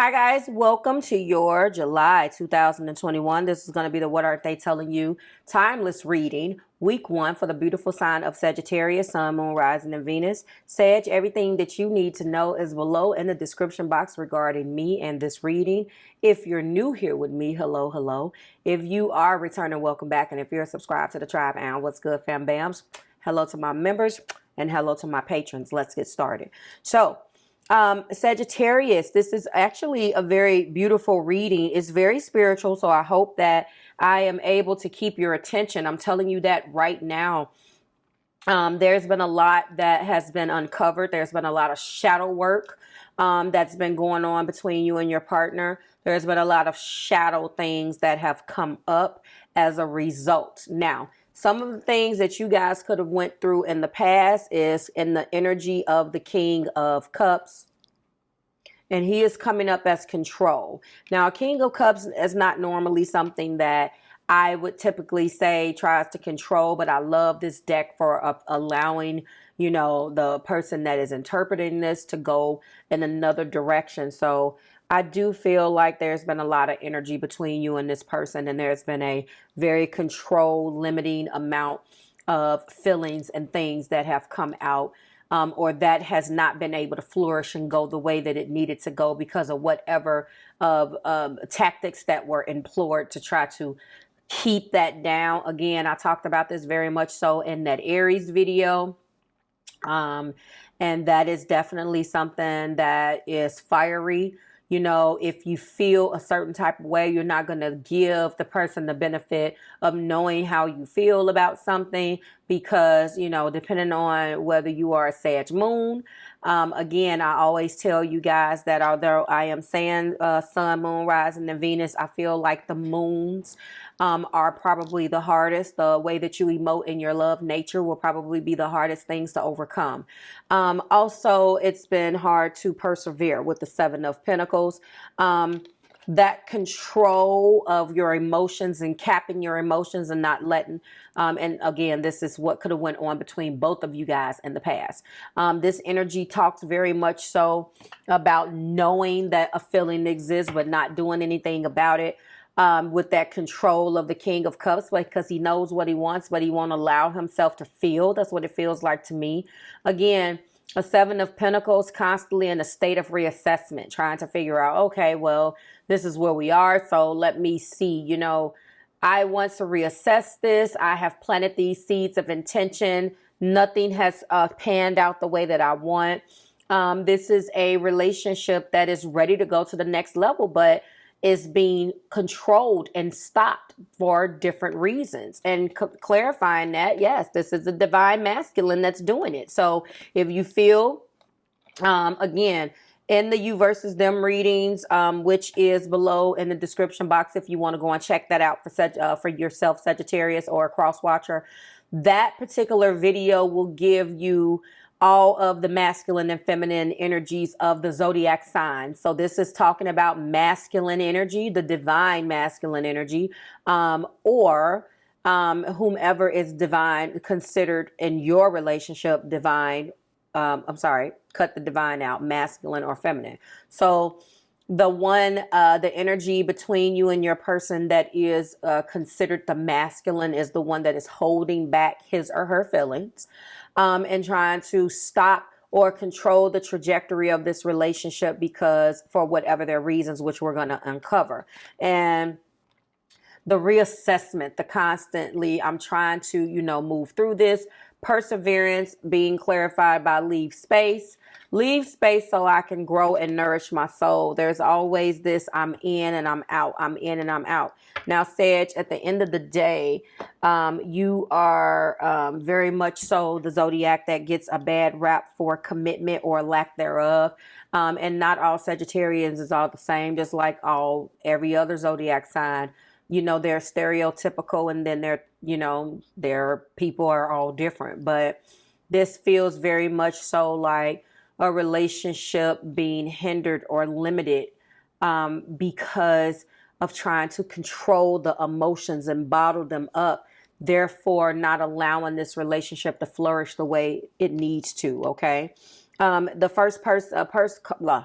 Hi guys, welcome to your July 2021. This is going to be the What Aren't They Telling You timeless reading, week 1 for the beautiful sign of Sagittarius, Sun, Moon, Rising, and Venus. Sag, everything that you need to know is below in the description box regarding me and this reading. If you're new here with me, hello, hello. If you are returning, welcome back. And if you're subscribed to the tribe, and what's good, fam bams? Hello to my members and hello to my patrons. Let's get started. Sagittarius, this is actually a very beautiful reading. It's very spiritual, so I hope that I am able to keep your attention. I'm telling you that right now. There's been a lot that has been uncovered. There's been a lot of shadow work that's been going on between you and your partner. There's been a lot of shadow things that have come up as a result. Now, some of the things that you guys could have went through in the past is in the energy of the King of Cups. And he is coming up as control. Now, King of Cups is not normally something that I would typically say tries to control, but I love this deck for allowing, you know, the person that is interpreting this to go in another direction. So I do feel like there's been a lot of energy between you and this person, and there's been a very controlled, limiting amount of feelings and things that have come out, or that has not been able to flourish and go the way that it needed to go because of whatever tactics that were employed to try to keep that down. Again, I talked about this very much so in that Aries video. And that is definitely something that is fiery. You know, if you feel a certain type of way, you're not going to give the person the benefit of knowing how you feel about something because, you know, depending on whether you are a Sag moon. Again, I always tell you guys that although I am saying Sun, Moon, Rising, and Venus, I feel like the moons are probably the hardest. The way that you emote in your love nature will probably be the hardest things to overcome. Also, it's been hard to persevere with the Seven of Pentacles. That control of your emotions and capping your emotions and not letting, and again, this is what could have went on between both of you guys in the past. This energy talks very much so about knowing that a feeling exists but not doing anything about it. With that control of the King of Cups, because he knows what he wants, but he won't allow himself to feel. That's what it feels like to me. Again, a Seven of Pentacles, constantly in a state of reassessment, trying to figure out, okay, well, this is where we are, so let me see, you know, I want to reassess this. I have planted these seeds of intention. Nothing has panned out the way that I want. This is a relationship that is ready to go to the next level, but is being controlled and stopped for different reasons. And clarifying that, yes, this is a divine masculine that's doing it. So if you feel, again, in the you versus them readings, which is below in the description box, if you want to go and check that out for yourself, Sagittarius, or a cross watcher, that particular video will give you all of the masculine and feminine energies of the zodiac sign. So this is talking about masculine energy, the divine masculine energy, or whomever is divine, considered in your relationship divine. I'm sorry, cut the divine out, masculine or feminine. So the one, the energy between you and your person that is considered the masculine is the one that is holding back his or her feelings. And trying to stop or control the trajectory of this relationship because for whatever their reasons, which we're going to uncover. And the reassessment, the constantly, I'm trying to, you know, move through this. Perseverance being clarified by leave space. Leave space so I can grow and nourish my soul. There's always this I'm in and I'm out. I'm in and I'm out. Now, Sag, at the end of the day, you are very much so the zodiac that gets a bad rap for commitment or lack thereof. And not all Sagittarians is all the same, just like every other zodiac sign. You know, they're stereotypical, and then their people are all different. But this feels very much so like a relationship being hindered or limited because of trying to control the emotions and bottle them up, therefore not allowing this relationship to flourish the way it needs to, okay? The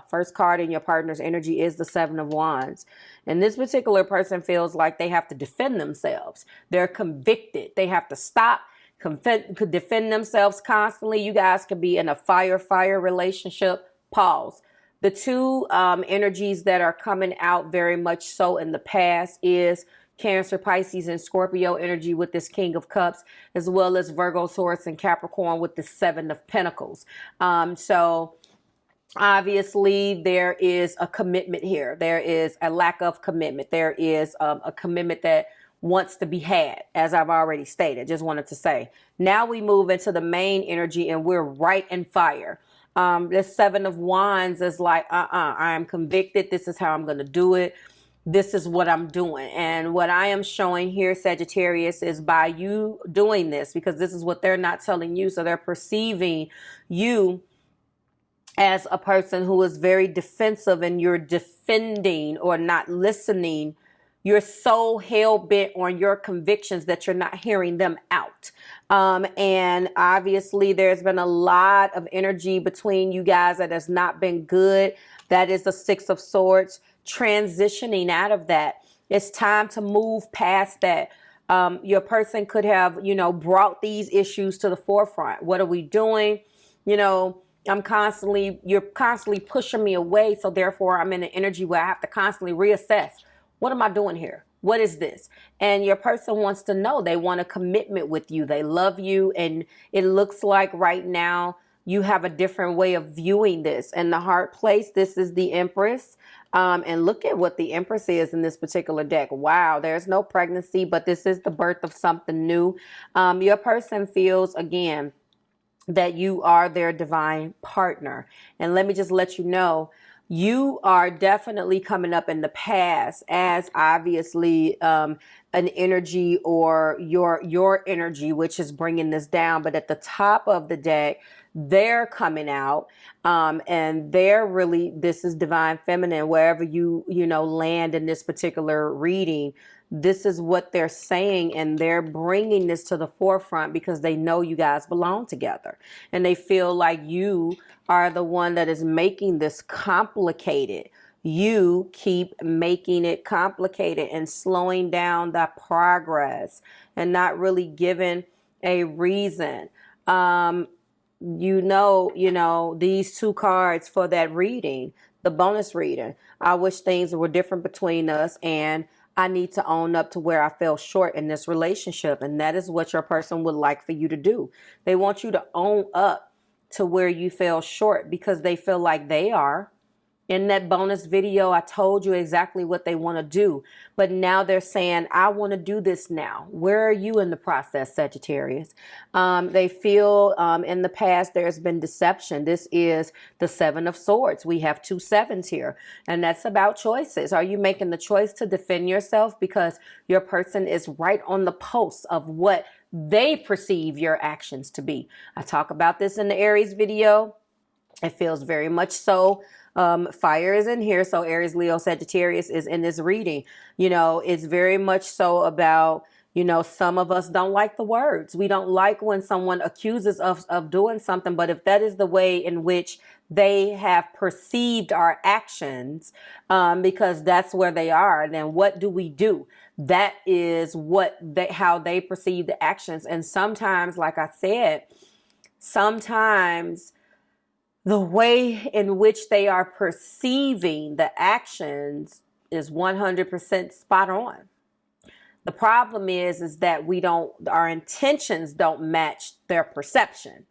first card in your partner's energy is the Seven of Wands. And this particular person feels like they have to defend themselves. They're convicted. They have to stop, could defend themselves constantly. You guys could be in a fire relationship. Pause. The two energies that are coming out very much so in the past is Cancer, Pisces, and Scorpio energy with this King of Cups, as well as Virgo, Taurus, and Capricorn with the Seven of Pentacles. So obviously there is a commitment here. There is a lack of commitment. There is a commitment that wants to be had, as I've already stated. Just wanted to say. Now we move into the main energy, and we're right in fire. This Seven of Wands is like, I am convicted. This is how I'm going to do it. This is what I'm doing. And what I am showing here, Sagittarius, is by you doing this, because this is what they're not telling you. So they're perceiving you as a person who is very defensive, and you're defending or not listening. You're so hell-bent on your convictions that you're not hearing them out. And obviously there's been a lot of energy between you guys that has not been good. That is the Six of Swords. Transitioning out of that. It's time to move past that. Your person could have, brought these issues to the forefront. What are we doing? You're constantly pushing me away. So therefore I'm in an energy where I have to constantly reassess. What am I doing here? What is this? And your person wants to know. They want a commitment with you. They love you. And it looks like right now you have a different way of viewing this. In the heart place, this is the Empress. And look at what the Empress is in this particular deck. Wow, there's no pregnancy, but this is the birth of something new. Your person feels, again, that you are their divine partner. And let me just let you know, you are definitely coming up in the past as obviously an energy, or your energy, which is bringing this down. But at the top of the deck, they're coming out, and they're really, this is divine feminine. Wherever you land in this particular reading, this is what they're saying, and they're bringing this to the forefront because they know you guys belong together, and they feel like you are the one that is making this complicated. You keep making it complicated and slowing down the progress and not really giving a reason. These two cards for that reading, the bonus reading. I wish things were different between us, and I need to own up to where I fell short in this relationship. And that is what your person would like for you to do. They want you to own up to where you fell short, because they feel like they are. In that bonus video, I told you exactly what they want to do. But now they're saying, I want to do this now. Where are you in the process, Sagittarius? They feel in the past there's been deception. This is the Seven of Swords. We have two sevens here. And that's about choices. Are you making the choice to defend yourself because your person is right on the pulse of what they perceive your actions to be? I talk about this in the Aries video. It feels very much so. Fire is in here. So Aries, Leo, Sagittarius is in this reading. It's very much so about, some of us don't like the words. We don't like when someone accuses us of doing something. But if that is the way in which they have perceived our actions, because that's where they are, then what do we do? That is how they perceive the actions. And sometimes, like I said, sometimes the way in which they are perceiving the actions is 100% spot on. The problem is that our intentions don't match their perception.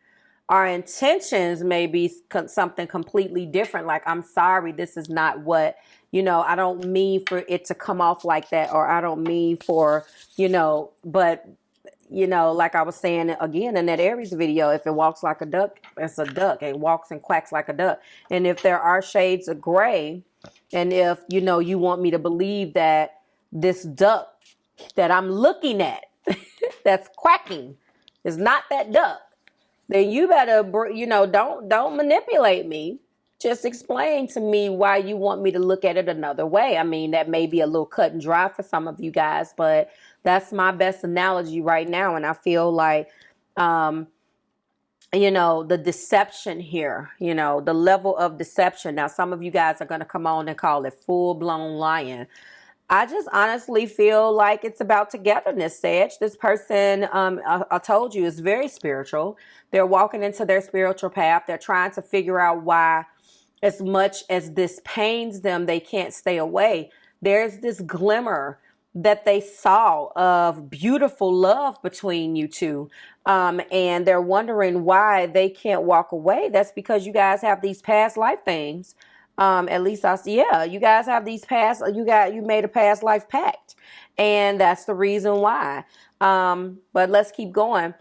Our intentions may be something completely different. Like, I'm sorry, this is not what, I don't mean for it to come off like that, or I don't mean for, but like I was saying again in that Aries video, if it walks like a duck, it's a duck. It walks and quacks like a duck. And if there are shades of gray, and if, you want me to believe that this duck that I'm looking at that's quacking is not that duck, then you better, don't manipulate me. Just explain to me why you want me to look at it another way. I mean, that may be a little cut and dry for some of you guys, but that's my best analogy right now. And I feel like you know, the deception here, you know, the level of deception. Now, some of you guys are going to come on and call it full-blown lying. I just honestly feel like it's about togetherness, Sag. This person, I told you, is very spiritual. They're walking into their spiritual path. They're trying to figure out why, as much as this pains them, they can't stay away. There's this glimmer that they saw of beautiful love between you two. And they're wondering why they can't walk away. That's because you guys have these past life things. At least yeah, you guys have these past, you made a past life pact, and that's the reason why. But let's keep going.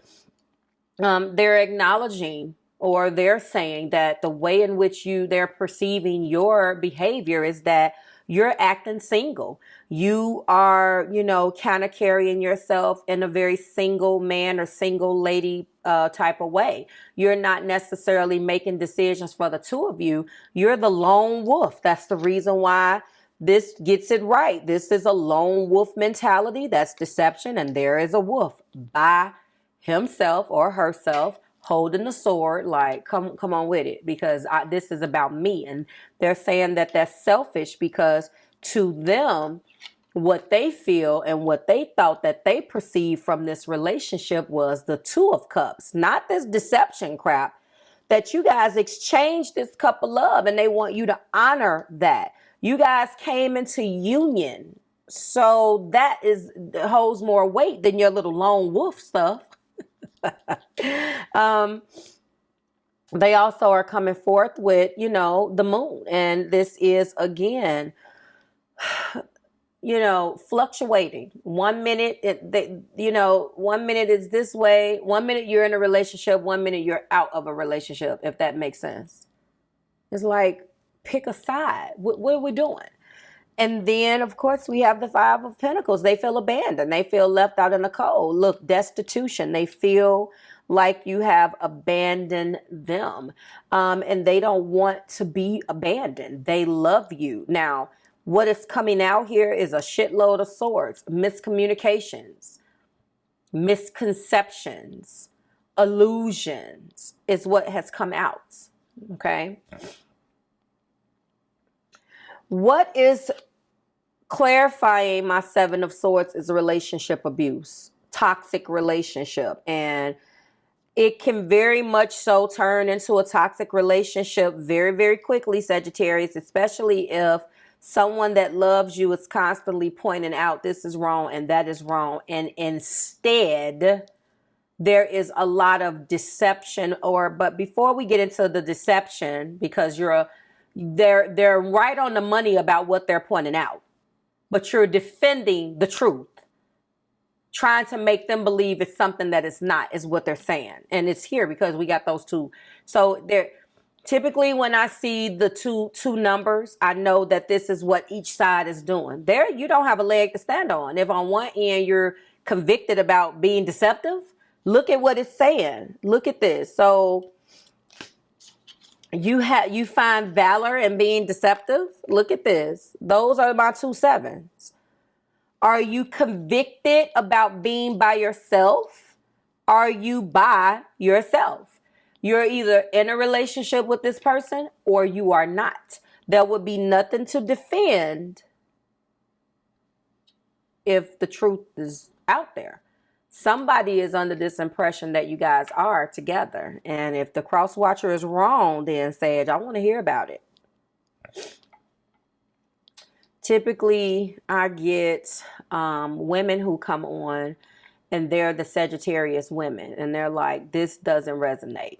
They're acknowledging, or they're saying that the way in which they're perceiving your behavior is that you're acting single. You are, you know, kind of carrying yourself in a very single man or single lady type of way. You're not necessarily making decisions for the two of you. You're the lone wolf. That's the reason why this gets it right. This is a lone wolf mentality. That's deception. And there is a wolf by himself or herself holding the sword, like, come on with it, because this is about me. And they're saying that that's selfish because to them, what they feel and what they thought that they perceived from this relationship was the Two of Cups, not this deception crap, that you guys exchanged this cup of love, and they want you to honor that. You guys came into union. So that holds more weight than your little lone wolf stuff. They also are coming forth with, you know, the moon. And this is, again, you know, fluctuating. 1 minute, one minute is this way. 1 minute you're in a relationship. 1 minute you're out of a relationship, if that makes sense. It's like, pick a side. What are we doing? And then, of course, we have the Five of Pentacles. They feel abandoned. They feel left out in the cold. Look, destitution. They feel like you have abandoned them. And they don't want to be abandoned. They love you. Now, what is coming out here is a shitload of swords. Miscommunications, misconceptions, illusions is what has come out. Okay? What is clarifying my Seven of Swords is relationship abuse, toxic relationship. And it can very much so turn into a toxic relationship very, very quickly, Sagittarius, especially if someone that loves you is constantly pointing out this is wrong and that is wrong. And instead, there is a lot of deception. But before we get into the deception, because they're right on the money about what they're pointing out, but you're defending the truth, trying to make them believe it's something that it's not, is what they're saying. And it's here because we got those two. So they're typically, when I see the two numbers, I know that this is what each side is doing. There, you don't have a leg to stand on. If on one end you're convicted about being deceptive, look at what it's saying. Look at this. So you find valor in being deceptive. Look at this. Those are my 2 sevens. Are you convicted about being by yourself? Are you by yourself? You're either in a relationship with this person or you are not. There would be nothing to defend if the truth is out there. Somebody is under this impression that you guys are together. And if the cross watcher is wrong, then Sage, I want to hear about it. Typically, I get women who come on and they're the Sagittarius women. And they're like, this doesn't resonate.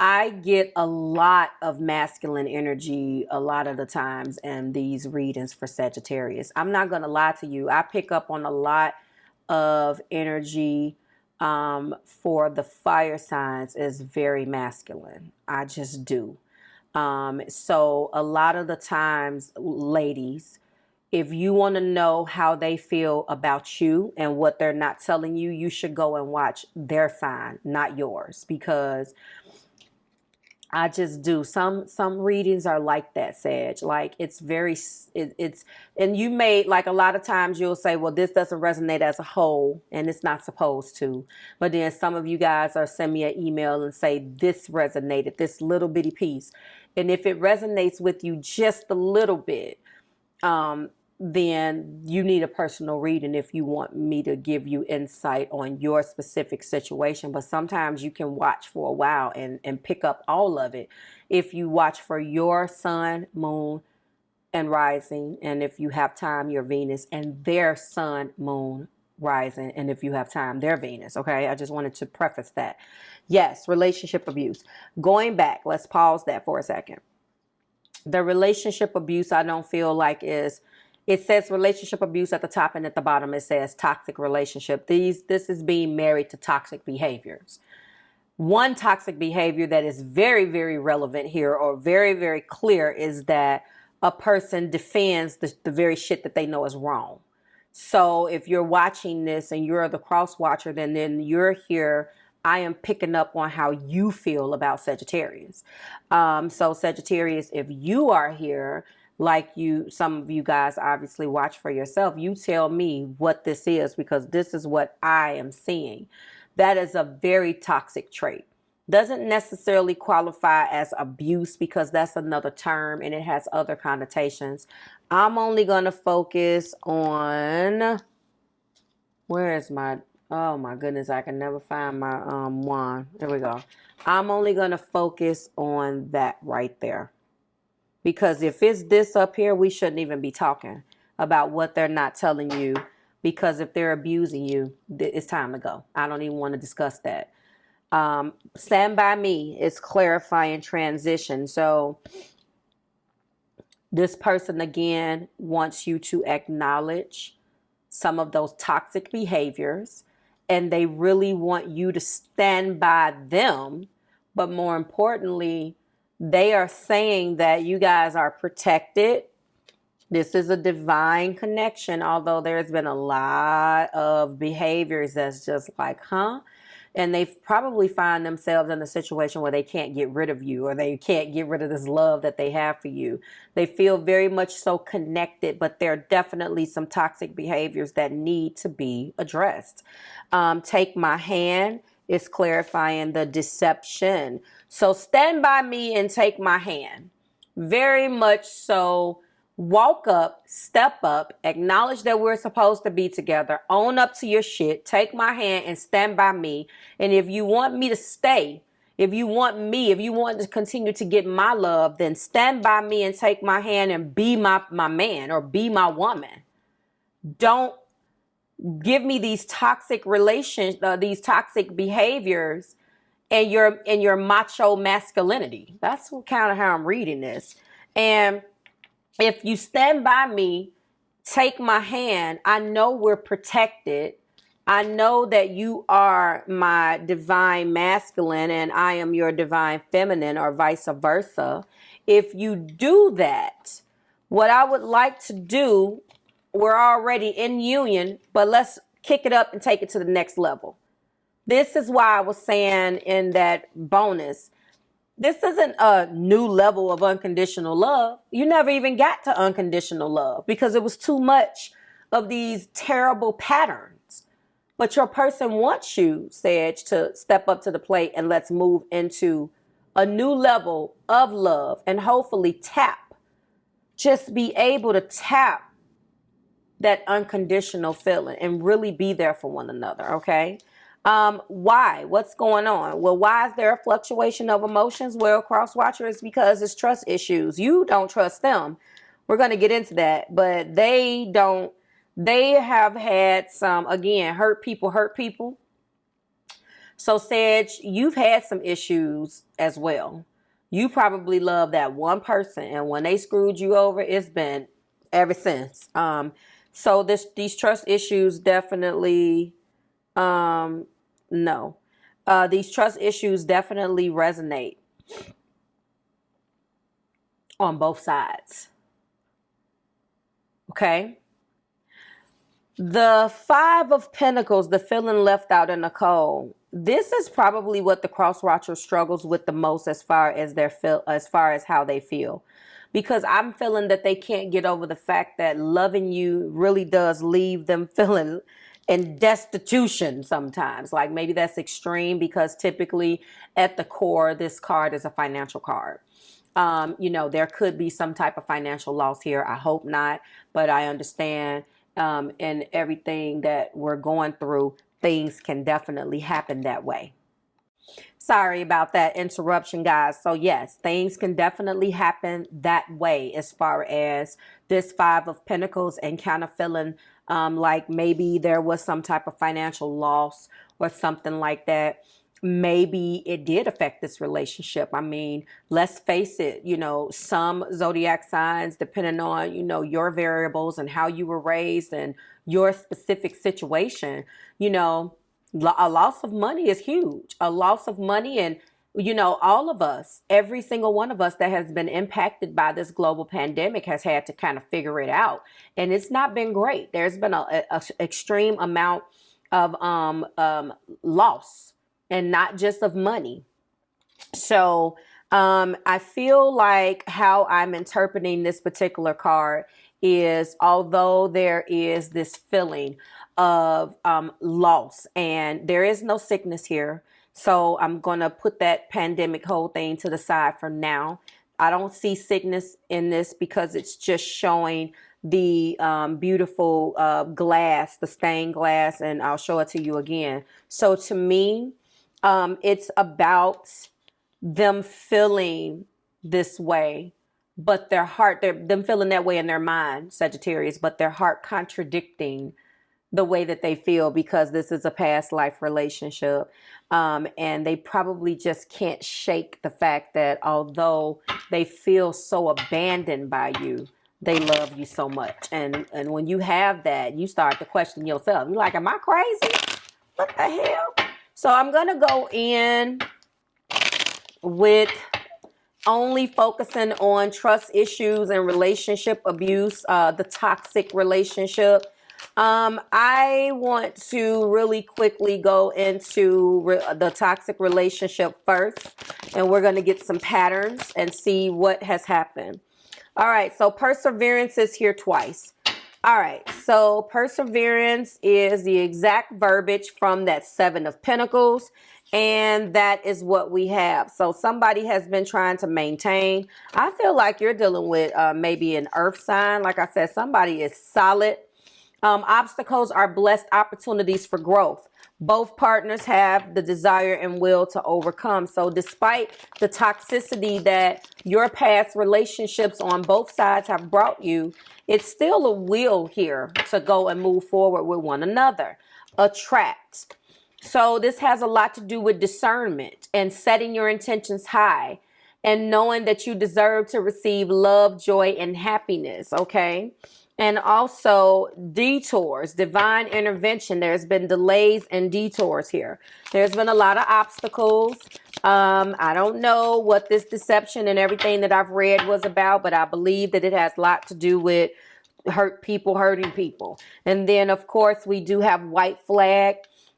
I get a lot of masculine energy a lot of the times in these readings for Sagittarius. I'm not going to lie to you. I pick up on a lot of energy for the fire signs is very masculine. I just do. So a lot of the times, ladies, if you want to know how they feel about you and what they're not telling you, you should go and watch their sign, not yours, because I just do. Some readings are like that, Sag. Like it's very it's and you may, like, a lot of times you'll say, well, this doesn't resonate as a whole, and it's not supposed to. But then some of you guys are send me an email and say this resonated, this little bitty piece. And if it resonates with you just a little bit, then you need a personal reading if you want me to give you insight on your specific situation. But sometimes you can watch for a while and pick up all of it if you watch for your sun, moon, and rising. And if you have time, your Venus, and their sun, moon, rising. And if you have time, their Venus. Okay, I just wanted to preface that. Yes, relationship abuse. Going back, let's pause that for a second. The relationship abuse, I don't feel like is... It says relationship abuse at the top, and at the bottom it says toxic relationship. This is being married to toxic behaviors. One toxic behavior that is very, very relevant here, or very, very clear, is that a person defends the very shit that they know is wrong. So if you're watching this and you're the cross watcher, then you're here. I am picking up on how you feel about Sagittarius. So Sagittarius, if you are here, like some of you guys obviously watch for yourself, you tell me what this is, because this is what I am seeing. That is a very toxic trait. Doesn't necessarily qualify as abuse, because that's another term and it has other connotations. I'm only going to focus on, where is my, oh my goodness, I can never find my wand. There we go. I'm only going to focus on that right there. Because if it's this up here, we shouldn't even be talking about what they're not telling you. Because if they're abusing you, it's time to go. I don't even want to discuss that. Stand by me is clarifying transition. So this person, again, wants you to acknowledge some of those toxic behaviors. And they really want you to stand by them. But more importantly, they are saying that you guys are protected. This is a divine connection, although there's been a lot of behaviors that's just like, huh? And they probably find themselves in a situation where they can't get rid of you, or they can't get rid of this love that they have for you. They feel very much so connected, but there are definitely some toxic behaviors that need to be addressed. Take my hand is clarifying the deception. So stand by me and take my hand. Very much so. Walk up, step up, acknowledge that we're supposed to be together, own up to your shit, take my hand and stand by me. And if you want me to stay, if you want to continue to get my love, then stand by me and take my hand and be my man or be my woman. Don't give me these toxic relations, these toxic behaviors and your macho masculinity. That's kind of how I'm reading this. And if you stand by me, take my hand, I know we're protected. I know that you are my divine masculine and I am your divine feminine, or vice versa. If you do that, what I would like to do, we're already in union, but let's kick it up and take it to the next level. This is why I was saying in that bonus, this isn't a new level of unconditional love. You never even got to unconditional love because it was too much of these terrible patterns. But your person wants you, Sage, to step up to the plate and let's move into a new level of love and hopefully just be able to tap that unconditional feeling and really be there for one another, okay? Why? What's going on? Well, why is there a fluctuation of emotions? Well, cross watcher is because it's trust issues. You don't trust them. We're going to get into that, but they have had some, again, hurt people. So Sage, you've had some issues as well. You probably love that one person, and when they screwed you over, it's been ever since. So these trust issues definitely, no. These trust issues definitely resonate on both sides. Okay? The Five of Pentacles, the feeling left out in the cold. this is probably what the cross watcher struggles with the most as far as as far as how they feel. Because I'm feeling that they can't get over the fact that loving you really does leave them feeling in destitution sometimes. Like maybe that's extreme because typically at the core, this card is a financial card. You know, there could be some type of financial loss here. I hope not, but I understand in everything that we're going through, things can definitely happen that way. Sorry about that interruption, guys. So yes, things can definitely happen that way as far as this Five of Pentacles and kind of feeling like maybe there was some type of financial loss or something like that. Maybe it did affect this relationship. I mean, let's face it, you know, some zodiac signs, depending on, you know, your variables and how you were raised and your specific situation, you know, a loss of money is huge. A loss of money, and you know, all of us, every single one of us that has been impacted by this global pandemic has had to kind of figure it out, and it's not been great. There's been a extreme amount of loss, and not just of money. So I feel like how I'm interpreting this particular card is, although there is this feeling of loss, and there is no sickness here, so I'm gonna put that pandemic whole thing to the side for now. I don't see sickness in this because it's just showing the beautiful glass, the stained glass, and I'll show it to you again. So to me, it's about them feeling this way, but their heart, them feeling that way in their mind, Sagittarius, but their heart contradicting the way that they feel because this is a past life relationship. And they probably just can't shake the fact that although they feel so abandoned by you, they love you so much. And when you have that, you start to question yourself. You're like, am I crazy? What the hell? So I'm going to go in with only focusing on trust issues and relationship abuse, the toxic relationship. I want to really quickly go into the toxic relationship first, and we're going to get some patterns and see what has happened. All right, so perseverance is here twice. All right, so perseverance is the exact verbiage from that Seven of Pentacles, and that is what we have. So somebody has been trying to maintain. I feel like you're dealing with maybe an earth sign. Like I said, somebody is solid. Obstacles are blessed opportunities for growth. Both partners have the desire and will to overcome. So despite the toxicity that your past relationships on both sides have brought you, it's still a will here to go and move forward with one another. Attract. So this has a lot to do with discernment and setting your intentions high and knowing that you deserve to receive love, joy, and happiness, okay? And also detours, divine intervention. There's been delays and detours here. There's been a lot of obstacles. I don't know what this deception and everything that I've read was about, but I believe that it has a lot to do with hurting people. And then, of course, we do have white flag.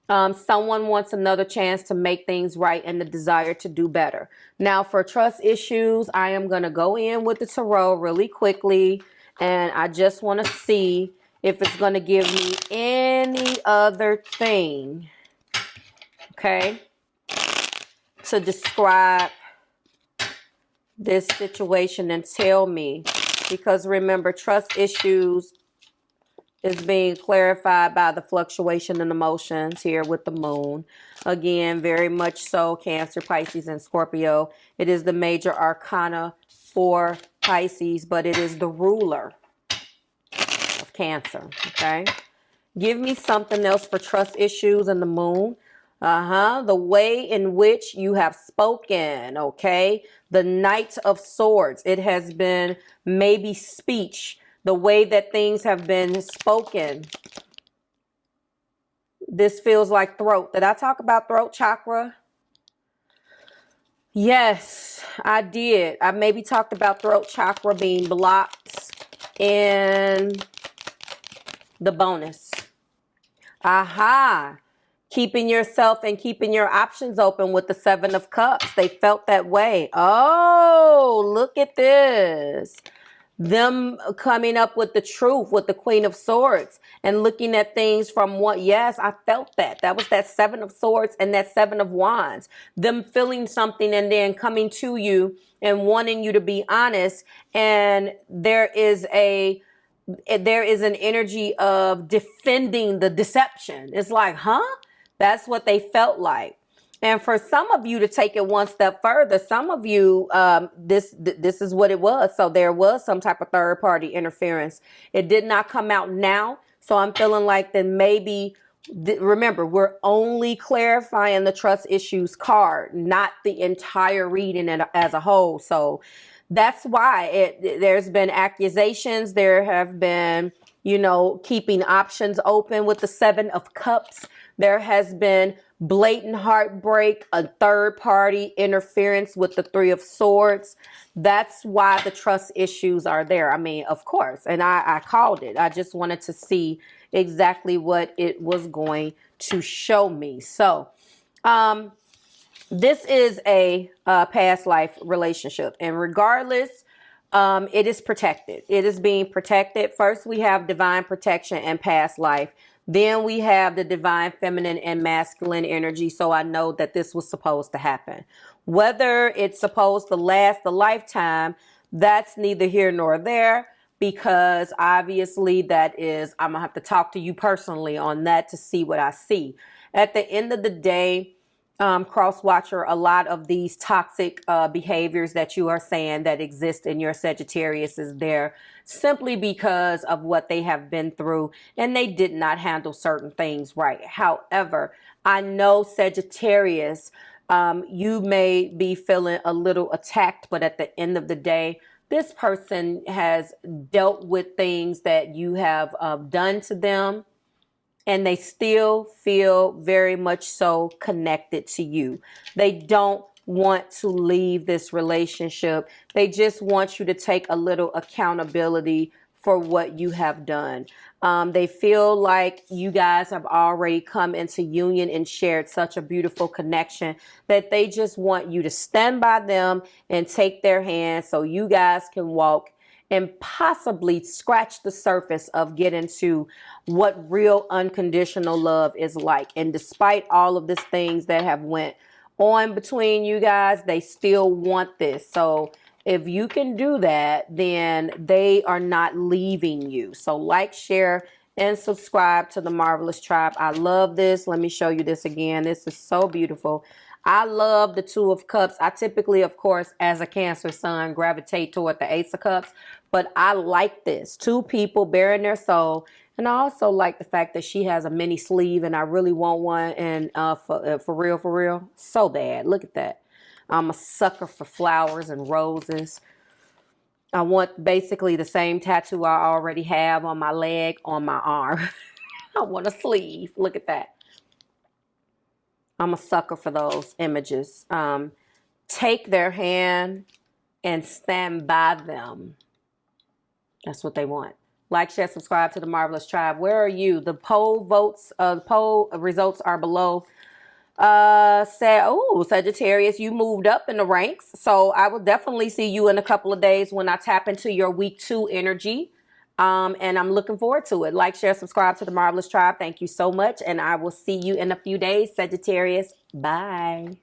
Someone wants another chance to make things right and the desire to do better. Now, for trust issues, I am going to go in with the tarot really quickly. And I just want to see if it's going to give me any other thing, okay, to describe this situation and tell me. Because remember, trust issues is being clarified by the fluctuation in emotions here with the moon. Again, very much so, Cancer, Pisces, and Scorpio. It is the major arcana for Pisces, but it is the ruler of Cancer, okay? Give me something else for trust issues and the moon. The way in which you have spoken, okay? The Knight of Swords. It has been maybe speech, the way that things have been spoken. This feels like throat. Did I talk about throat chakra? Yes, I did. I maybe talked about throat chakra being blocked in the bonus. Aha. keeping yourself and keeping your options open with the Seven of Cups. They felt that way. Oh, look at this. Them coming up with the truth with the Queen of Swords and looking at things from what, yes, I felt that. That was that Seven of Swords and that Seven of Wands. Them feeling something and then coming to you and wanting you to be honest. And there is an energy of defending the deception. It's like, huh? That's what they felt like. And for some of you to take it one step further, some of you, this is what it was. So there was some type of third party interference. It did not come out now. So I'm feeling like that maybe, remember, we're only clarifying the trust issues card, not the entire reading as a whole. So that's why there's been accusations. There have been, keeping options open with the Seven of Cups. There has been blatant heartbreak, a third party interference with the Three of Swords. That's why the trust issues are there. I mean, of course, and I called it. I just wanted to see exactly what it was going to show me. So, this is a past life relationship, and regardless, it is protected. It is being protected. First, we have divine protection and past life. Then we have the divine feminine and masculine energy. So I know that this was supposed to happen. Whether it's supposed to last a lifetime, that's neither here nor there, because obviously I'm going to have to talk to you personally on that to see what I see. At the end of the day, cross-watcher, a lot of these toxic behaviors that you are saying that exist in your Sagittarius is there simply because of what they have been through, and they did not handle certain things right. However, I know Sagittarius, you may be feeling a little attacked, but at the end of the day, this person has dealt with things that you have done to them, and they still feel very much so connected to you. They don't want to leave this relationship. They just want you to take a little accountability for what you have done. They feel like you guys have already come into union and shared such a beautiful connection that they just want you to stand by them and take their hand so you guys can walk and possibly scratch the surface of getting to what real unconditional love is like. And despite all of these things that have went on between you guys, they still want this. So if you can do that, then they are not leaving you. So like, share, and subscribe to the Marvelous Tribe. I love this. Let me show you this again. This is so beautiful. I love the Two of Cups. I typically, of course, as a Cancer sun, gravitate toward the Ace of Cups. But I like this. Two people bearing their soul. And I also like the fact that she has a mini sleeve, and I really want one. And for real, so bad. Look at that. I'm a sucker for flowers and roses. I want basically the same tattoo I already have on my leg, on my arm. I want a sleeve. Look at that. I'm a sucker for those images. Take their hand and stand by them. That's what they want. Like, share, subscribe to the Marvelous Tribe. Where are you? The poll results are below. Sagittarius, you moved up in the ranks. So I will definitely see you in a couple of days when I tap into your week 2 energy. And I'm looking forward to it. Like, share, subscribe to the Marvelous Tribe. Thank you so much. And I will see you in a few days, Sagittarius. Bye.